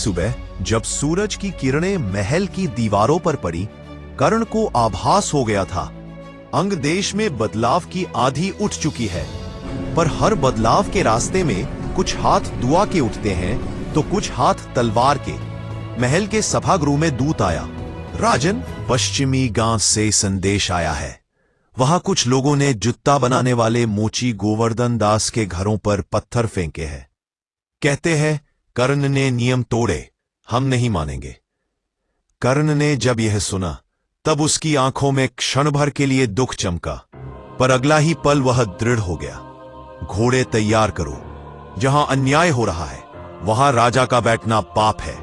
सुबह जब सूरज की किरणें महल की दीवारों पर पड़ी, कर्ण को आभास हो गया था अंग देश में बदलाव की आंधी उठ चुकी है। पर हर बदलाव के रास्ते में कुछ हाथ दुआ के उठते हैं तो कुछ हाथ तलवार के। महल के सभागृह में दूत आया। राजन, पश्चिमी गांव से संदेश आया है। वहां कुछ लोगों ने जूता बनाने वाले मोची गोवर्धन दास के घरों पर पत्थर फेंके हैं। कहते हैं कर्ण ने नियम तोड़े, हम नहीं मानेंगे। कर्ण ने जब यह सुना तब उसकी आंखों में क्षण भर के लिए दुख चमका, पर अगला ही पल वह दृढ़ हो गया। घोड़े तैयार करो, जहां अन्याय हो रहा है वहां राजा का बैठना पाप है।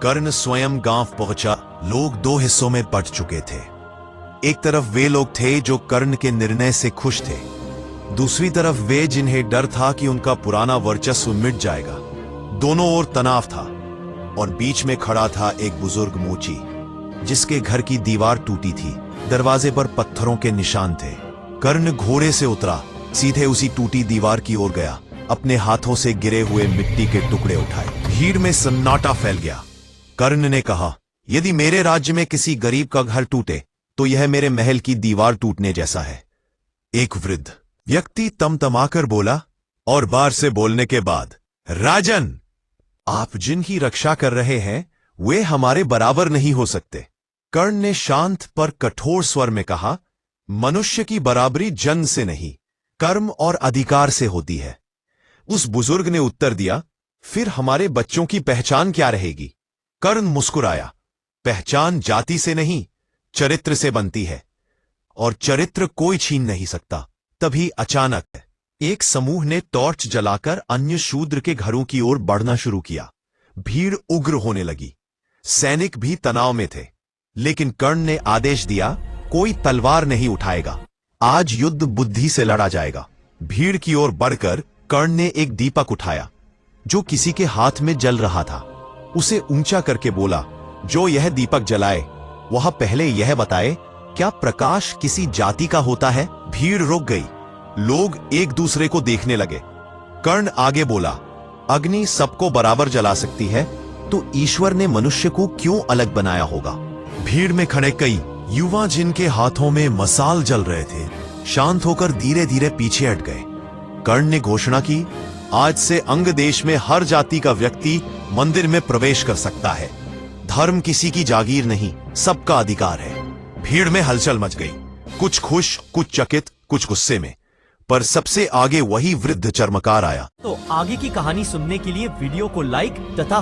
कर्ण स्वयं गांव पहुंचा। लोग दो हिस्सों में बंट चुके थे। एक तरफ वे लोग थे जो कर्ण के निर्णय से खुश थे, दूसरी तरफ वे जिन्हें डर था कि उनका पुराना वर्चस्व मिट जाएगा। दोनों ओर तनाव था और बीच में खड़ा था एक बुजुर्ग मोची, जिसके घर की दीवार टूटी थी। दरवाजे पर पत्थरों के निशान थे। कर्ण घोड़े से उतरा, सीधे उसी टूटी दीवार की ओर गया। अपने हाथों से गिरे हुए मिट्टी के टुकड़े उठाए। भीड़ में सन्नाटा फैल गया। कर्ण ने कहा, यदि मेरे राज्य में किसी गरीब का घर टूटे तो यह मेरे महल की दीवार टूटने जैसा है। एक वृद्ध व्यक्ति तमतमाकर बोला और बार से बोलने के बाद, राजन, आप जिनकी रक्षा कर रहे हैं वे हमारे बराबर नहीं हो सकते। कर्ण ने शांत पर कठोर स्वर में कहा, मनुष्य की बराबरी जन्म से नहीं, कर्म और अधिकार से होती है। उस बुजुर्ग ने उत्तर दिया, फिर हमारे बच्चों की पहचान क्या रहेगी? कर्ण मुस्कुराया, पहचान जाति से नहीं, चरित्र से बनती है, और चरित्र कोई छीन नहीं सकता। तभी अचानक एक समूह ने टॉर्च जलाकर अन्य शूद्र के घरों की ओर बढ़ना शुरू किया। भीड़ उग्र होने लगी। सैनिक भी तनाव में थे, लेकिन कर्ण ने आदेश दिया, कोई तलवार नहीं उठाएगा, आज युद्ध बुद्धि से लड़ा जाएगा। भीड़ की ओर बढ़कर कर्ण ने एक दीपक उठाया जो किसी के हाथ में जल रहा था। उसे ऊंचा करके बोला, जो यह दीपक जलाए वह पहले यह बताए, क्या प्रकाश किसी जाति का होता है? भीड़ रुक गई। लोग एक दूसरे को देखने लगे। कर्ण आगे बोला, अग्नि सबको बराबर जला सकती है, तो ईश्वर ने मनुष्य को क्यों अलग बनाया होगा? भीड़ में खड़े कई युवा जिनके हाथों में मसाल जल रहे थे, शांत होकर धीरे धीरे पीछे हट गए। कर्ण ने घोषणा की, आज से अंग देश में हर जाति का व्यक्ति मंदिर में प्रवेश कर सकता है। धर्म किसी की जागीर नहीं, सबका अधिकार है। भीड़ में हलचल मच गई। कुछ खुश, कुछ चकित, कुछ गुस्से में, पर सबसे आगे वही वृद्ध चर्मकार आया। तो आगे की कहानी सुनने के लिए वीडियो को लाइक तथा